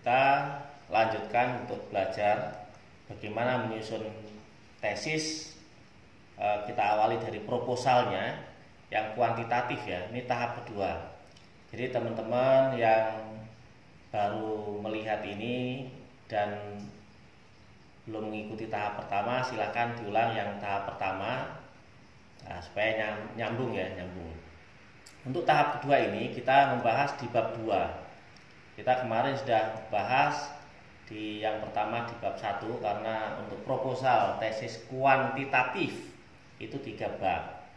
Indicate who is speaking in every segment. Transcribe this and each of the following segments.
Speaker 1: kita lanjutkan untuk belajar bagaimana menyusun tesis. Kita awali dari proposalnya yang kuantitatif ya, ini tahap kedua. Jadi teman-teman yang baru melihat ini dan belum mengikuti tahap pertama, silakan diulang yang tahap pertama supaya nyambung ya, nyambung. Untuk tahap kedua ini kita membahas di bab 2. Kita kemarin sudah bahas di yang pertama di bab 1 karena untuk proposal tesis kuantitatif itu 3 bab.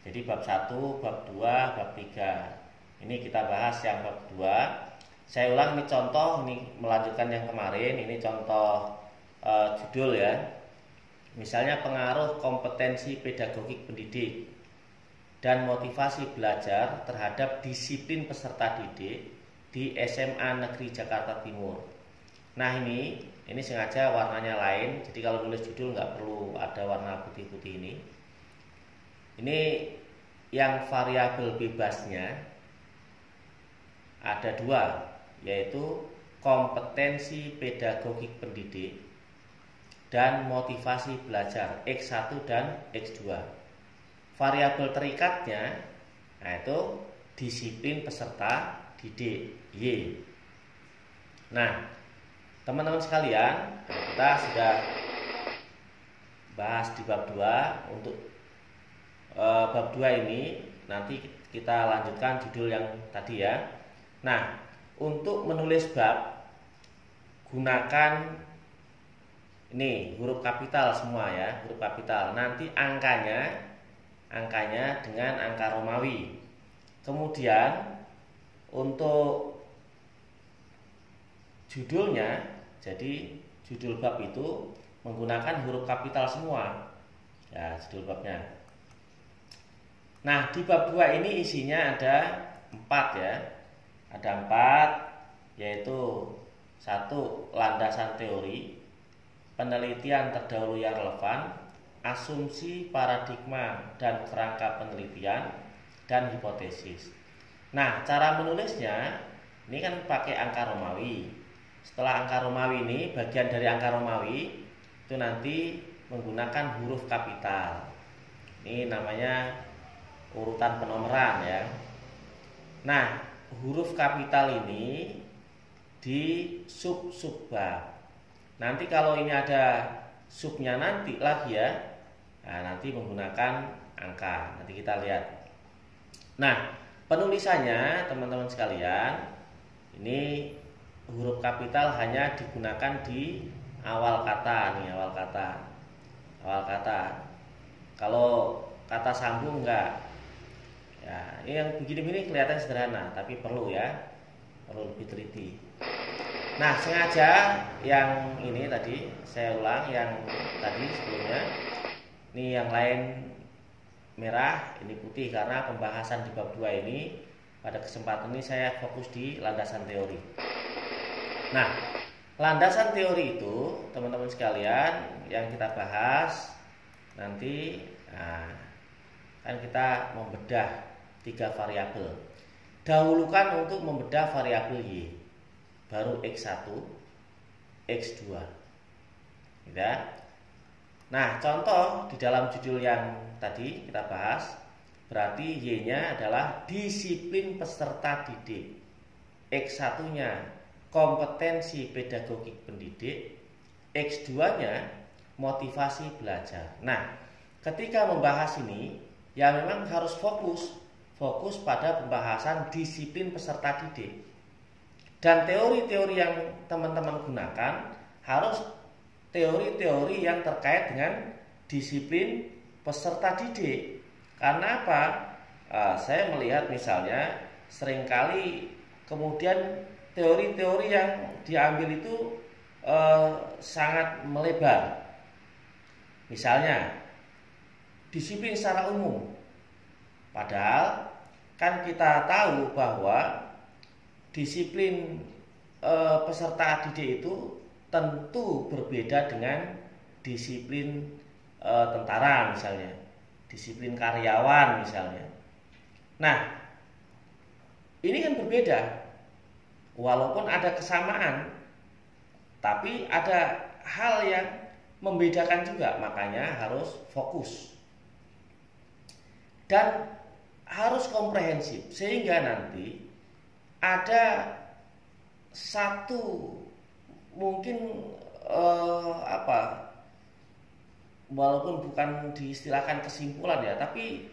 Speaker 1: Jadi bab 1, bab 2, bab 3. Ini kita bahas yang bab 2. Saya ulang, ini contoh, ini melanjutkan yang kemarin. Ini contoh judul ya. Misalnya pengaruh kompetensi pedagogik pendidik dan motivasi belajar terhadap disiplin peserta didik di SMA Negeri Jakarta Timur. Nah ini sengaja warnanya lain. Jadi kalau nulis judul nggak perlu ada warna putih-putih ini. Ini yang variabel bebasnya ada 2, yaitu kompetensi pedagogik pendidik dan motivasi belajar X1 dan X2. Variabel terikatnya yaitu disiplin peserta didik Y. Nah, teman-teman sekalian, kita sudah bahas di bab 2. Untuk bab 2 ini nanti kita lanjutkan judul yang tadi ya. Nah, untuk menulis bab gunakan ini huruf kapital semua ya, huruf kapital. Nanti angkanya dengan angka Romawi. Kemudian untuk judulnya, jadi judul bab itu menggunakan huruf kapital semua. Ya, judul babnya. Nah, di bab 2 ini isinya ada 4 ya. Ada 4, yaitu 1. Landasan teori, penelitian terdahulu yang relevan, asumsi, paradigma dan kerangka penelitian, dan hipotesis. Nah, cara menulisnya ini kan pakai angka Romawi. Setelah angka Romawi ini, bagian dari angka Romawi itu nanti menggunakan huruf kapital. Ini namanya urutan penomoran ya. Nah, huruf kapital ini di sub bab. Nanti kalau ini ada subnya nanti lagi ya, nah, nanti menggunakan angka. Nanti kita lihat. Nah, penulisannya teman-teman sekalian, ini huruf kapital hanya digunakan di awal kata nih, awal kata. Kalau kata sambung enggak. Ya, ini yang begini-begini kelihatan sederhana, tapi perlu ya, perlu lebih teliti. Nah, sengaja yang ini tadi saya ulang, yang tadi sebelumnya. Ini yang lain merah, ini putih karena pembahasan di bab 2 ini pada kesempatan ini saya fokus di landasan teori. Nah, landasan teori itu teman-teman sekalian yang kita bahas nanti, kan kita membedah 3 variabel. Dahulukan untuk membedah variabel Y, baru X1, X2. Ya. Nah, contoh di dalam judul yang tadi kita bahas, berarti Y-nya adalah disiplin peserta didik. X1-nya kompetensi pedagogik pendidik, X2-nya motivasi belajar. Nah, ketika membahas ini, ya memang harus fokus pada pembahasan disiplin peserta didik. Dan teori-teori yang teman-teman gunakan harus teori-teori yang terkait dengan disiplin peserta didik. Karena apa? Saya melihat misalnya seringkali kemudian teori-teori yang diambil itu sangat melebar. Misalnya disiplin secara umum. Padahal kan kita tahu bahwa disiplin peserta didik itu tentu berbeda dengan disiplin tentara misalnya, disiplin karyawan misalnya. Nah, ini kan berbeda. Walaupun ada kesamaan, Tapi ada hal yang membedakan juga, makanya harus fokus dan harus komprehensif, sehingga nanti ada satu mungkin walaupun bukan diistilahkan kesimpulan ya, tapi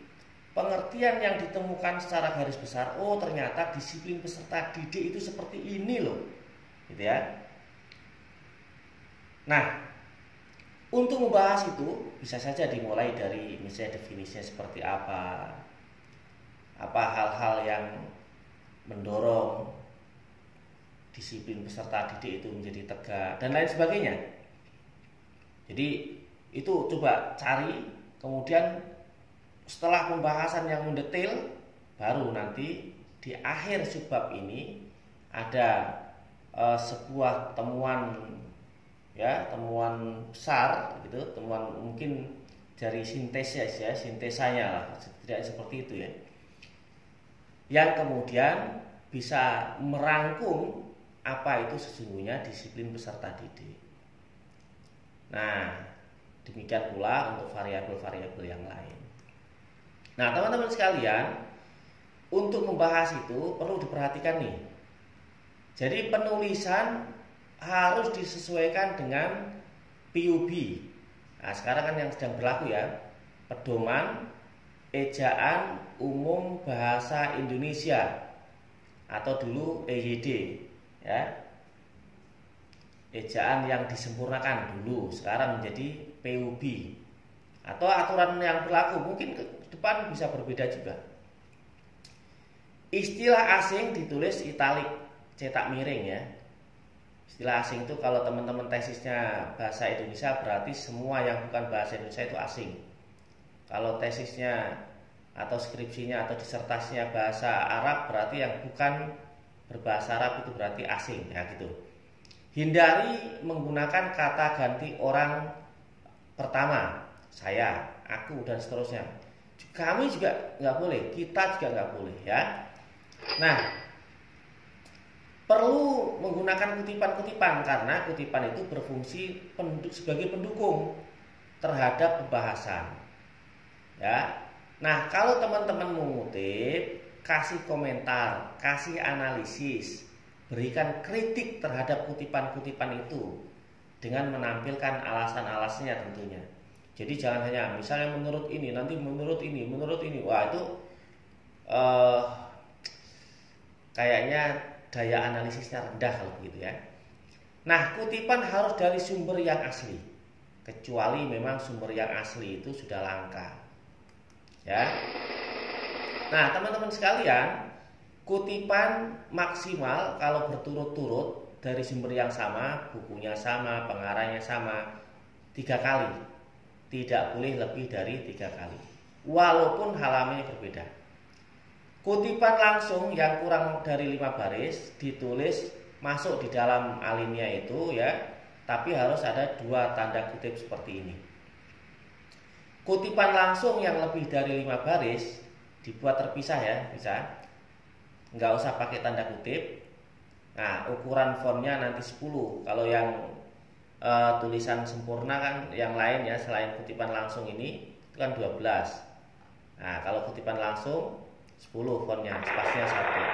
Speaker 1: pengertian yang ditemukan secara garis besar. Oh, ternyata disiplin peserta didik itu seperti ini loh, gitu ya. Nah, untuk membahas itu bisa saja dimulai dari misalnya definisinya seperti apa hal-hal yang mendorong disiplin peserta didik itu menjadi tegak dan lain sebagainya. Jadi itu coba cari, kemudian setelah pembahasan yang mendetail, baru nanti di akhir subbab ini ada sebuah temuan besar gitu, temuan mungkin dari sintesanya lah, tidak seperti itu ya, yang kemudian bisa merangkum apa itu sesungguhnya disiplin peserta didik. Nah, demikian pula untuk variabel-variabel yang lain. Nah, teman-teman sekalian, untuk membahas itu perlu diperhatikan nih. Jadi penulisan harus disesuaikan dengan PUB. Nah, sekarang kan yang sedang berlaku ya, Pedoman Ejaan Umum Bahasa Indonesia atau dulu EYD ya. Ejaan yang disempurnakan dulu, sekarang menjadi PUB. Atau aturan yang berlaku mungkin ke depan bisa berbeda juga. Istilah asing ditulis italik, cetak miring ya. Istilah asing itu kalau teman-teman tesisnya bahasa Indonesia berarti semua yang bukan bahasa Indonesia itu asing. Kalau tesisnya atau skripsinya atau disertasinya bahasa Arab berarti yang bukan berbahasa Arab itu berarti asing ya gitu. Hindari menggunakan kata ganti orang pertama, saya, aku dan seterusnya. Kami juga nggak boleh, kita juga nggak boleh ya. Nah, perlu menggunakan kutipan-kutipan karena kutipan itu berfungsi sebagai pendukung terhadap pembahasan. Ya. Nah, kalau teman-teman mengutip, kasih komentar, kasih analisis, berikan kritik terhadap kutipan-kutipan itu dengan menampilkan alasan-alasannya tentunya. Jadi jangan hanya misalnya menurut ini, nanti menurut ini. Wah, itu kayaknya daya analisisnya rendah kalau begitu ya. Nah, kutipan harus dari sumber yang asli, kecuali memang sumber yang asli itu sudah langka. Ya. Nah, teman-teman sekalian, kutipan maksimal kalau berturut-turut dari sumber yang sama, bukunya sama, pengarangnya sama, 3 kali. Tidak boleh lebih dari 3 kali, walaupun halamannya berbeda. Kutipan langsung yang kurang dari 5 baris ditulis masuk di dalam alinea itu ya, tapi harus ada 2 tanda kutip seperti ini. Kutipan langsung yang lebih dari 5 baris dibuat terpisah ya, bisa. Nggak usah pakai tanda kutip. Nah, ukuran fontnya nanti 10. Kalau yang tulisan sempurna kan yang lain ya, selain kutipan langsung ini itu kan 12. Nah, kalau kutipan langsung 10 fontnya, spasinya 1.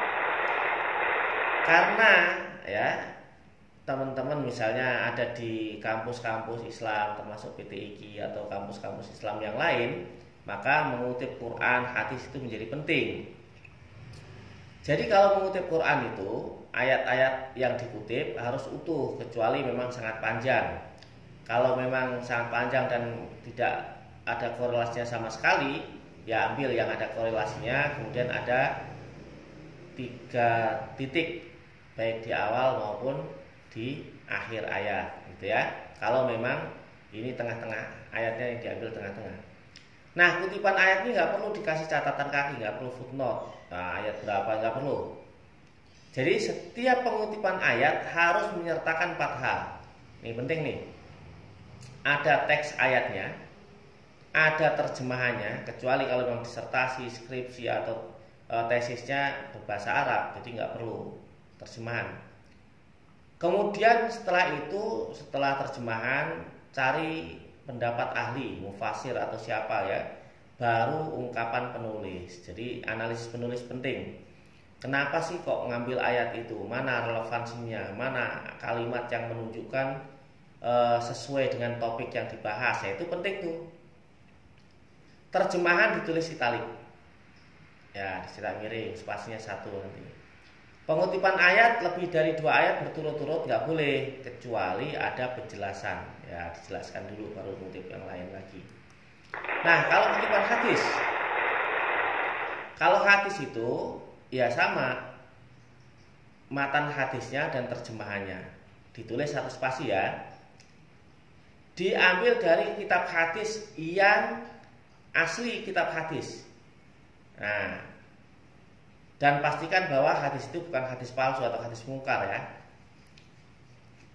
Speaker 1: Karena ya, teman-teman misalnya ada di kampus-kampus Islam termasuk PTIQ atau kampus-kampus Islam yang lain, maka mengutip Quran, hadis itu menjadi penting. Jadi kalau mengutip Quran itu, ayat-ayat yang dikutip harus utuh, kecuali memang sangat panjang. Kalau memang sangat panjang dan tidak ada korelasinya sama sekali, ya ambil yang ada korelasinya, kemudian ada 3 titik baik di awal maupun di akhir ayat, gitu ya. Kalau memang ini tengah-tengah, ayatnya yang diambil tengah-tengah. Nah, kutipan ayat ini nggak perlu dikasih catatan kaki, nggak perlu footnote. Nah, ayat berapa nggak perlu. Jadi setiap pengutipan ayat harus menyertakan 4 hal. Ini penting nih. Ada teks ayatnya, ada terjemahannya, kecuali kalau memang disertasi, skripsi atau tesisnya berbahasa Arab, jadi nggak perlu terjemahan. Kemudian setelah terjemahan, cari pendapat ahli, mufasir atau siapa ya, baru ungkapan penulis. Jadi analisis penulis penting. Kenapa sih kok ngambil ayat itu? Mana relevansinya? Mana kalimat yang menunjukkan sesuai dengan topik yang dibahas? Ya, itu penting tuh. Terjemahan ditulis italik. Ya, disitak miring, spasinya 1 nanti. Pengutipan ayat lebih dari 2 ayat berturut-turut nggak boleh, kecuali ada penjelasan. Ya, dijelaskan dulu baru kutip yang lain lagi. Nah, kalau kutipan hadis, kalau hadis itu ya sama, matan hadisnya dan terjemahannya ditulis 1 spasi ya. Diambil dari kitab hadis yang asli kitab hadis. Nah, dan pastikan bahwa hadis itu bukan hadis palsu atau hadis mungkar ya.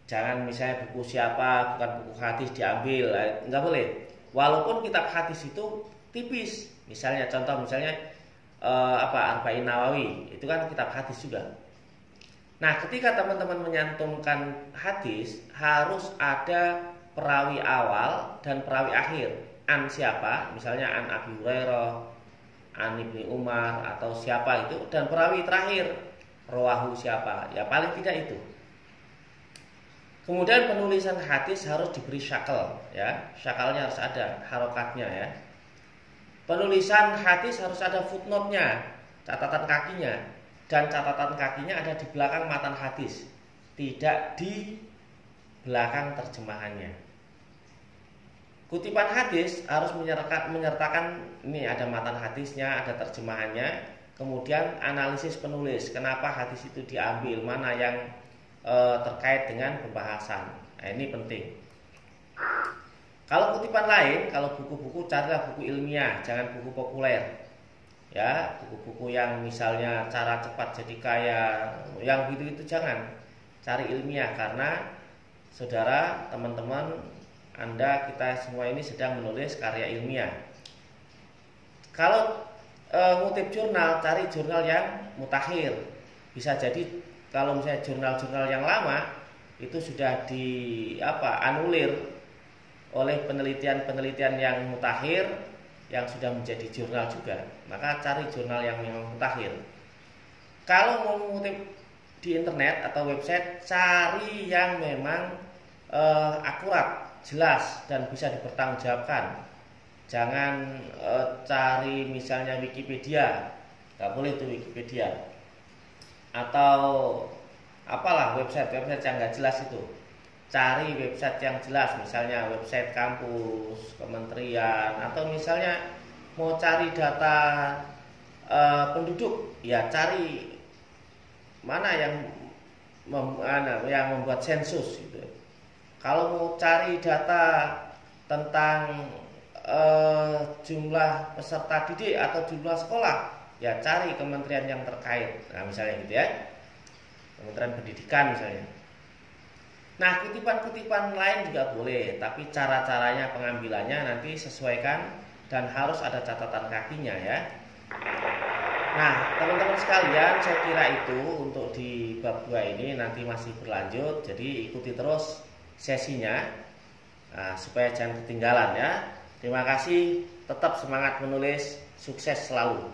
Speaker 1: Jangan misalnya buku siapa, bukan buku hadis diambil, nggak boleh. Walaupun kitab hadis itu tipis, misalnya Arba'in Nawawi, itu kan kitab hadis juga. Nah, ketika teman-teman menyantumkan hadis, harus ada perawi awal dan perawi akhir. An siapa? Misalnya an Abi Hurairah, an Ibni Umar atau siapa itu, dan perawi terakhir rawahu siapa? Ya paling tidak itu. Kemudian penulisan hadis harus diberi syakal ya. Syakalnya harus ada, harokatnya ya. Penulisan hadis harus ada footnote-nya, catatan kakinya, dan catatan kakinya ada di belakang matan hadis, tidak di belakang terjemahannya. Kutipan hadis harus menyertakan ini ada matan hadisnya, ada terjemahannya, kemudian analisis penulis, kenapa hadis itu diambil, mana yang terkait dengan pembahasan. Nah, ini penting. Kalau kutipan lain, kalau buku-buku, carilah buku ilmiah, jangan buku populer. Ya, buku-buku yang misalnya cara cepat jadi kaya, yang gitu-gitu jangan. Cari ilmiah, karena saudara, teman-teman, Anda, kita semua ini sedang menulis karya ilmiah. Kalau ngutip jurnal, cari jurnal yang mutakhir. Bisa jadi kalau misalnya jurnal-jurnal yang lama itu sudah anulir oleh penelitian-penelitian yang mutakhir yang sudah menjadi jurnal juga. Maka cari jurnal yang memang mutakhir. Kalau mau mengutip di internet atau website, cari yang memang akurat, jelas dan bisa dipertanggungjawabkan. Jangan cari misalnya Wikipedia, nggak boleh itu Wikipedia, atau apalah website yang nggak jelas itu. Cari website yang jelas, misalnya website kampus, kementerian, atau misalnya mau cari data penduduk, ya cari mana yang membuat sensus gitu. Kalau mau cari data tentang jumlah peserta didik atau jumlah sekolah, ya cari kementerian yang terkait. Nah, misalnya gitu ya, Kementerian Pendidikan misalnya. Nah, kutipan-kutipan lain juga boleh, tapi cara-caranya pengambilannya nanti sesuaikan dan harus ada catatan kakinya ya. Nah, teman-teman sekalian, saya kira itu untuk di bab 2 ini nanti masih berlanjut. Jadi ikuti terus sesinya supaya jangan ketinggalan ya. Terima kasih, tetap semangat menulis, sukses selalu.